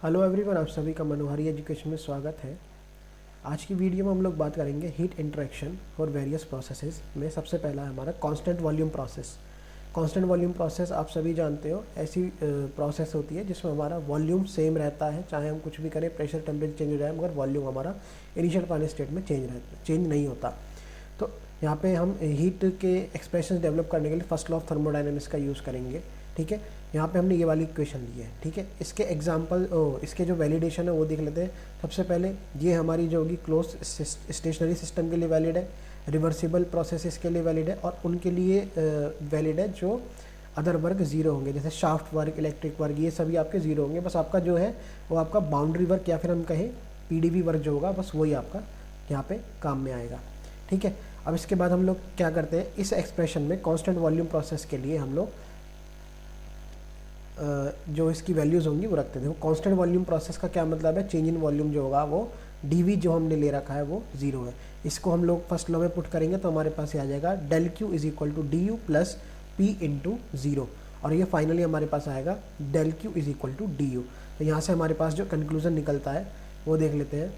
Hello everyone, आप सभी का मनोहारी एजुकेशन में स्वागत है। आज की वीडियो में हम लोग बात करेंगे heat interaction for various processes में। सबसे पहला है हमारा constant volume process. Constant volume process आप सभी जानते हो, ऐसी प्रोसेस होती है जिसमें हमारा वॉल्यूम सेम रहता है, चाहे हम कुछ भी करें, प्रेशर टेम्परेचर चेंज हो जाए, मगर वॉल्यूम हमारा इनिशियल फाइनल स्टेट में चेंज नहीं होता। तो यहाँ पे हम हीट के एक्सप्रेशन डेवलप करने के लिए फर्स्ट लॉ ऑफ थर्मोडायनेमिक्स का यूज़ करेंगे। ठीक है, यहाँ पे हमने ये वाली इक्वेशन ली है। ठीक है, इसके एग्जांपल इसके जो वैलिडेशन है वो देख लेते हैं। सबसे पहले ये हमारी जो होगी क्लोज स्टेशनरी सिस्टम के लिए वैलिड है, रिवर्सिबल प्रोसेसेस के लिए वैलिड है, और उनके लिए वैलिड है जो अदर वर्क ज़ीरो होंगे, जैसे शाफ्ट वर्क, इलेक्ट्रिक वर्क, ये सभी आपके ज़ीरो होंगे। बस आपका जो है वो आपका बाउंड्री वर्क या फिर हम कहें पीडीवी वर्क जो होगा, बस वही आपका यहाँ पे काम में आएगा। ठीक है, अब इसके बाद हम लोग क्या करते हैं, इस एक्सप्रेशन में कांस्टेंट वॉल्यूम प्रोसेस के लिए हम लोग जो इसकी वैल्यूज़ होंगी वो रखते हैं। देखो कांस्टेंट वॉल्यूम प्रोसेस का क्या मतलब है, चेंज इन वॉल्यूम जो होगा वो dv जो हमने ले रखा है वो ज़ीरो है। इसको हम लोग फर्स्ट लॉ में पुट करेंगे तो हमारे पास ये आ जाएगा del Q is equal to D U plus P into zero, और ये फाइनली हमारे पास आएगा del Q is equal to D U. तो यहाँ से हमारे पास जो कंक्लूजन निकलता है वो देख लेते हैं।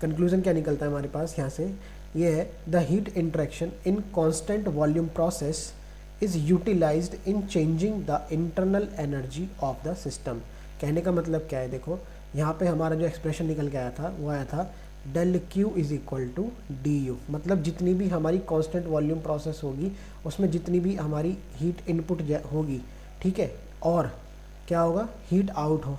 कंक्लूजन क्या निकलता है हमारे पास यहाँ से, ये है the heat interaction in constant volume process is utilised in changing the internal energy of the system. कहने का मतलब क्या है, देखो यहाँ पे हमारा जो एक्सप्रेशन निकल के आया था वो आया था del Q is equal to D U. मतलब जितनी भी हमारी कांस्टेंट वॉल्यूम प्रोसेस होगी उसमें जितनी भी हमारी हीट इनपुट होगी, ठीक है, और क्या होगा, हीट आउट हो,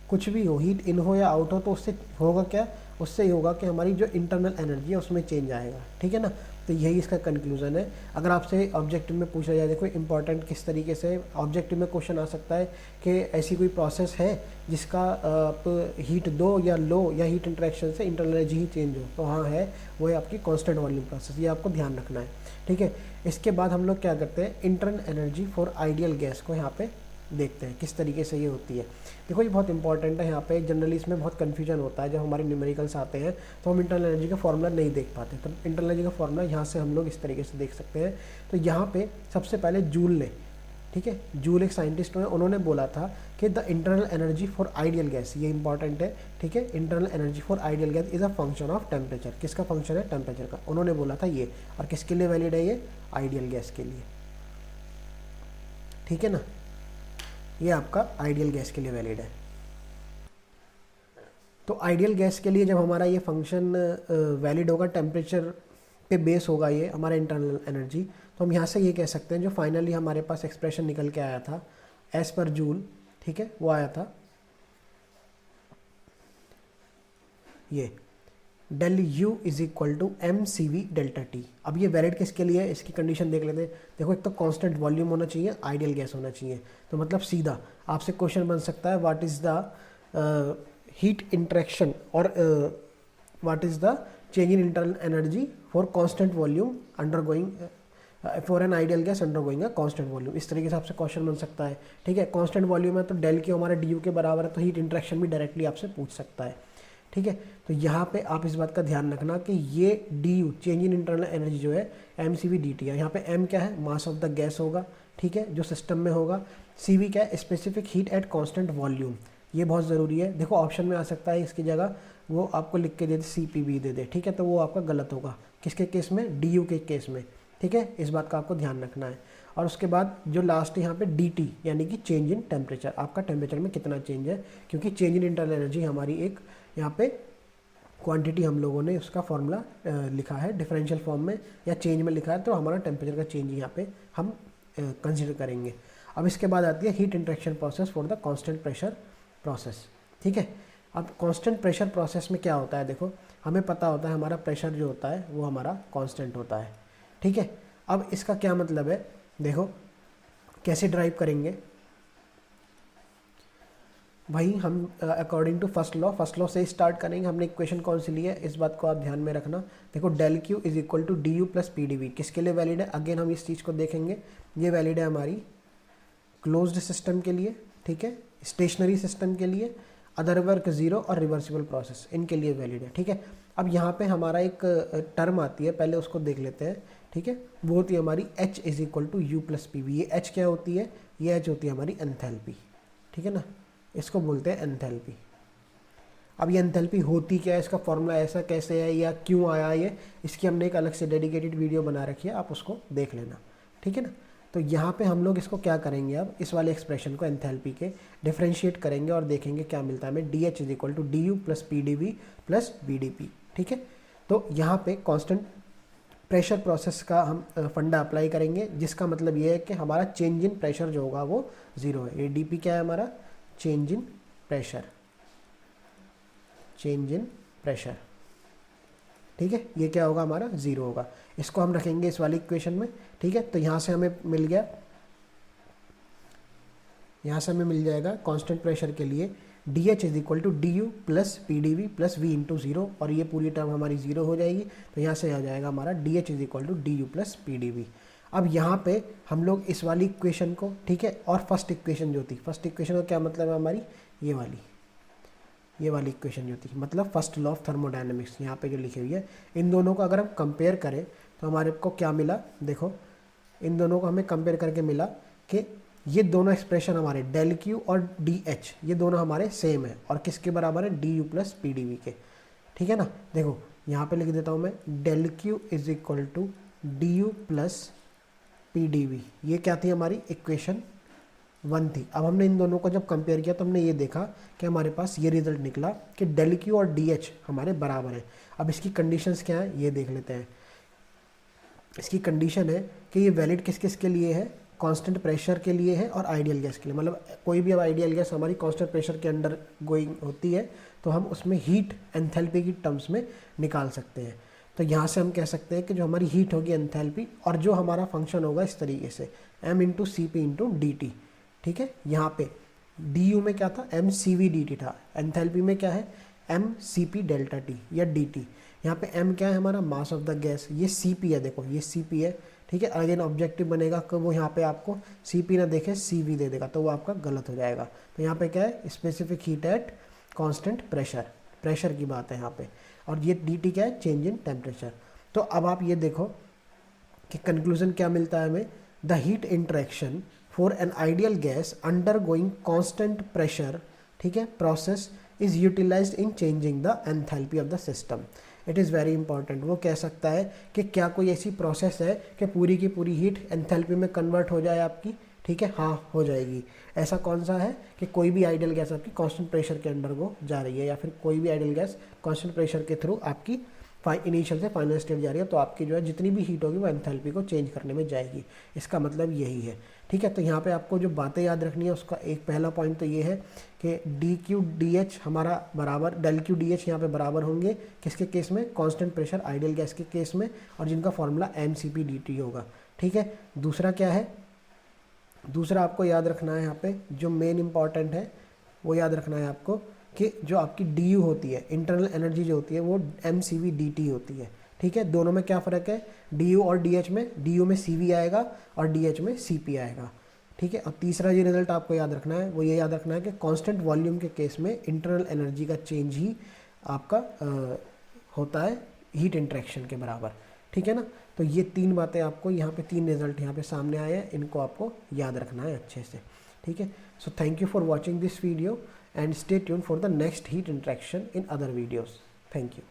कुछ भी हो, हीट इन हो या आउट हो, तो उससे होगा क्या, उससे ही होगा कि हमारी जो इंटरनल एनर्जी है उसमें चेंज आएगा। ठीक है ना, तो यही इसका कंक्लूजन है। अगर आपसे ऑब्जेक्टिव में पूछा जाए, देखो इंपॉर्टेंट किस तरीके से ऑब्जेक्टिव में क्वेश्चन आ सकता है कि ऐसी कोई प्रोसेस है जिसका आप हीट दो या लो या हीट इंटरेक्शन से इंटरनल एनर्जी ही चेंज हो, तो हाँ है, वो है आपकी कांस्टेंट वॉल्यूम प्रोसेस। ये आपको ध्यान रखना है। ठीक है, इसके बाद हम लोग क्या करते हैं, internal energy for ideal gas को यहाँ पे देखते हैं किस तरीके से ये होती है। देखो ये बहुत इंपॉर्टेंट है, यहाँ पे जनरली इसमें बहुत कन्फ्यूजन होता है। जब हमारे न्यूमेरिकल्स आते हैं तो हम इंटरनल एनर्जी का फॉर्मूला नहीं देख पाते, तो इंटरनल एनर्जी का फॉर्मूला यहाँ से हम लोग इस तरीके से देख सकते हैं। तो यहाँ पे सबसे पहले जूल ने, ठीक है, जूल एक साइंटिस्ट हैं, उन्होंने बोला था कि the internal energy for ideal gas, ये इंपॉर्टेंट है। ठीक है, internal energy for ideal gas is a function of temperature. किसका फंक्शन है, टेम्परेचर का, उन्होंने बोला था ये। और किसके लिए वैलिड है ये, आइडियल गैस के लिए। ठीक है ना, ये आपका आइडियल गैस के लिए वैलिड है। तो आइडियल गैस के लिए जब हमारा ये फंक्शन वैलिड होगा, टेम्परेचर पे बेस होगा ये हमारा इंटरनल एनर्जी, तो हम यहाँ से ये कह सकते हैं जो फाइनली हमारे पास एक्सप्रेशन निकल के आया था एज पर जूल, ठीक है, वो आया था ये del U is equal to M C V delta T. अब ये वैलिड किसके लिए है, इसकी कंडीशन देख लेते हैं। देखो एक तो कांस्टेंट वॉल्यूम होना चाहिए, आइडियल गैस होना चाहिए, तो मतलब सीधा आपसे क्वेश्चन बन सकता है what is the heat interaction और what is the change in internal energy for constant volume undergoing for an ideal gas undergoing a constant volume. इस तरीके से आपसे क्वेश्चन बन सकता है। ठीक है, कांस्टेंट वॉल्यूम है तो डेल क्यू हमारा डी यू के बराबर है, तो हीट इंटरेक्शन भी डायरेक्टली आपसे पूछ सकता है। ठीक है, तो यहाँ पे आप इस बात का ध्यान रखना कि ये D U change in internal energy जो है M C V D T है। यहाँ पे एम क्या है, मास ऑफ द गैस होगा, ठीक है, जो सिस्टम में होगा। सी वी क्या है, specific heat at constant volume, ये बहुत ज़रूरी है। देखो ऑप्शन में आ सकता है इसकी जगह वो आपको लिख के दे दे सी पी वी दे दे, ठीक है, तो वो आपका गलत होगा। किसके केस में, डी यू के केस में। ठीक है, इस बात का आपको ध्यान रखना है। और उसके बाद जो लास्ट यहाँ पे डी टी यानी कि चेंज इन टेम्परेचर, आपका टेम्परेचर में कितना चेंज है, क्योंकि चेंज इन इंटरनल एनर्जी हमारी एक यहाँ पे क्वांटिटी हम लोगों ने उसका फॉर्मूला लिखा है डिफरेंशियल फॉर्म में या चेंज में लिखा है, तो हमारा टेम्परेचर का चेंज यहाँ पे हम कंसिडर करेंगे। अब इसके बाद आती है heat interaction process for the constant pressure process. ठीक है, अब कांस्टेंट प्रेशर प्रोसेस में क्या होता है, देखो हमें पता होता है हमारा प्रेशर जो होता है वो हमारा कांस्टेंट होता है। ठीक है, अब इसका क्या मतलब है, देखो कैसे ड्राइव करेंगे भाई, हम अकॉर्डिंग टू फर्स्ट लॉ से स्टार्ट करेंगे। हमने इक्वेशन कौन सी ली है, इस बात को आप ध्यान में रखना। देखो del Q is equal to D U plus P D V किसके लिए वैलिड है, अगेन हम इस चीज़ को देखेंगे। ये वैलिड है हमारी क्लोज्ड सिस्टम के लिए, ठीक है, स्टेशनरी सिस्टम के लिए, अदर वर्क ज़ीरो और रिवर्सिबल प्रोसेस, इनके लिए वैलिड है। ठीक है, अब यहाँ पे हमारा एक टर्म आती है, पहले उसको देख लेते हैं। ठीक है, वो होती है हमारी H is equal to U plus P V. ये एच क्या होती है, ये एच होती है हमारी एंथैल्पी। ठीक है ना, इसको बोलते हैं एंथैल्पी। अब ये एंथैल्पी होती क्या है, इसका फॉर्मूला ऐसा कैसे है या क्यों आया ये, इसकी हमने एक अलग से डेडिकेटेड वीडियो बना रखी है, आप उसको देख लेना, ठीक है ना। तो यहाँ पे हम लोग इसको क्या करेंगे, अब इस वाले एक्सप्रेशन को एंथैल्पी के डिफरेंशिएट करेंगे और देखेंगे क्या मिलता है हमें, D H is equal to D U plus P D V plus V D P, ठीक है। तो यहाँ पे कांस्टेंट प्रेशर प्रोसेस का हम फंडा अप्लाई करेंगे, जिसका मतलब ये है कि हमारा चेंज इन प्रेशर जो होगा वो ज़ीरो है। ये डी पी क्या है हमारा, change in pressure, change in pressure, ठीक है। ये क्या होगा हमारा, ज़ीरो होगा। इसको हम रखेंगे इस वाली इक्वेशन में, ठीक है। तो यहाँ से हमें मिल गया, यहाँ से हमें मिल जाएगा कांस्टेंट प्रेशर के लिए D H is equal to D U plus P D V plus V into zero, और ये पूरी टर्म हमारी ज़ीरो हो जाएगी। तो यहाँ से आ जाएगा हमारा D H is equal to D U plus P D V. अब यहाँ पे हम लोग इस वाली इक्वेशन को, ठीक है, और फर्स्ट इक्वेशन जो थी, फर्स्ट इक्वेशन का क्या मतलब है हमारी, ये वाली इक्वेशन जो थी, मतलब फर्स्ट लॉ ऑफ थर्मोडायनेमिक्स यहाँ पे जो लिखी हुई है, इन दोनों को अगर हम कंपेयर करें तो हमारे को क्या मिला, देखो इन दोनों को हमें कंपेयर करके मिला कि ये दोनों एक्सप्रेशन हमारे डेल क्यू और डी एच ये दोनों हमारे सेम है, और किसके बराबर है, D U plus P D V के, ठीक है ना। देखो यहाँ पे लिख देता हूँ मैं, del Q is equal to D U plus P D V, ये क्या थी हमारी इक्वेशन 1 थी। अब हमने इन दोनों को जब कंपेयर किया तो हमने ये देखा कि हमारे पास ये रिजल्ट निकला कि डेल क्यू और डी एच हमारे बराबर है। अब इसकी कंडीशंस क्या है ये देख लेते हैं। इसकी कंडीशन है कि ये वैलिड किस किस के लिए है, कांस्टेंट प्रेशर के लिए है और आइडियल गैस के लिए। मतलब कोई भी अब आइडियल गैस हमारी कांस्टेंट प्रेशर के अंडर गोइंग होती है तो हम उसमें हीट एंथैल्पी की टर्म्स में निकाल सकते हैं। तो यहाँ से हम कह सकते हैं कि जो हमारी हीट होगी एंथैल्पी, और जो हमारा फंक्शन होगा इस तरीके से m into C P into D T, ठीक है। यहाँ पे डी यू में क्या था, M C V D T था, एंथैल्पी में क्या है, M C P delta T या डी टी। यहाँ पे m क्या है हमारा, मास ऑफ द गैस, ये सी पी है, देखो ये सी पी है, ठीक है। अगेन ऑब्जेक्टिव बनेगा कि वो यहाँ पे आपको सी पी ना देखे सी वी दे देगा, तो वो आपका गलत हो जाएगा। तो यहाँ पे क्या है, specific heat at constant pressure, pressure की बात है यहाँ पे, और ये डी टी क्या है, चेंज इन टेम्परेचर। तो अब आप ये देखो कि कंक्लूजन क्या मिलता है हमें, the heat interaction for an ideal gas undergoing constant pressure, ठीक है, process is utilised in changing the enthalpy of the system. It is very important. वो कह सकता है कि क्या कोई ऐसी प्रोसेस है कि पूरी की पूरी हीट एंथैल्पी में कन्वर्ट हो जाए आपकी, ठीक है, हाँ हो जाएगी। ऐसा कौन सा है कि कोई भी आइडियल गैस आपकी कांस्टेंट प्रेशर के अंडर वो जा रही है, या फिर कोई भी आइडियल गैस कांस्टेंट प्रेशर के थ्रू आपकी इनिशियल से फाइनल स्टेट जा रही है, तो आपकी जो है जितनी भी हीट होगी वो एंथैल्पी को चेंज करने में जाएगी। इसका मतलब यही है, ठीक है। तो यहाँ पे आपको जो बातें याद रखनी है उसका एक पहला पॉइंट तो ये है कि डी क्यू डी एच हमारा बराबर, डेल क्यू डी एच यहाँ पे बराबर होंगे किसके केस में, कांस्टेंट प्रेशर आइडियल गैस के केस में, और जिनका formula M C P D T होगा, ठीक है। दूसरा क्या है, दूसरा आपको याद रखना है यहाँ पे जो मेन इंपॉर्टेंट है वो याद रखना है आपको कि जो आपकी डी यू होती है, इंटरनल एनर्जी जो होती है वो M C V D T होती है, ठीक है। दोनों में क्या फ़र्क है, डी यू और डी एच में, डी यू में सी वी आएगा और डी एच में सी पी आएगा, ठीक है। और तीसरा ये रिजल्ट आपको याद रखना है, वो ये याद रखना है कि कांस्टेंट वॉल्यूम के केस में इंटरनल एनर्जी का चेंज ही आपका होता है हीट इंटरेक्शन के बराबर, ठीक है ना। तो ये तीन बातें आपको यहाँ पे, तीन रिजल्ट यहाँ पे सामने आए हैं, इनको आपको याद रखना है अच्छे से, ठीक है। So thank you for watching this video and stay tuned for the next heat interaction in other videos. Thank you.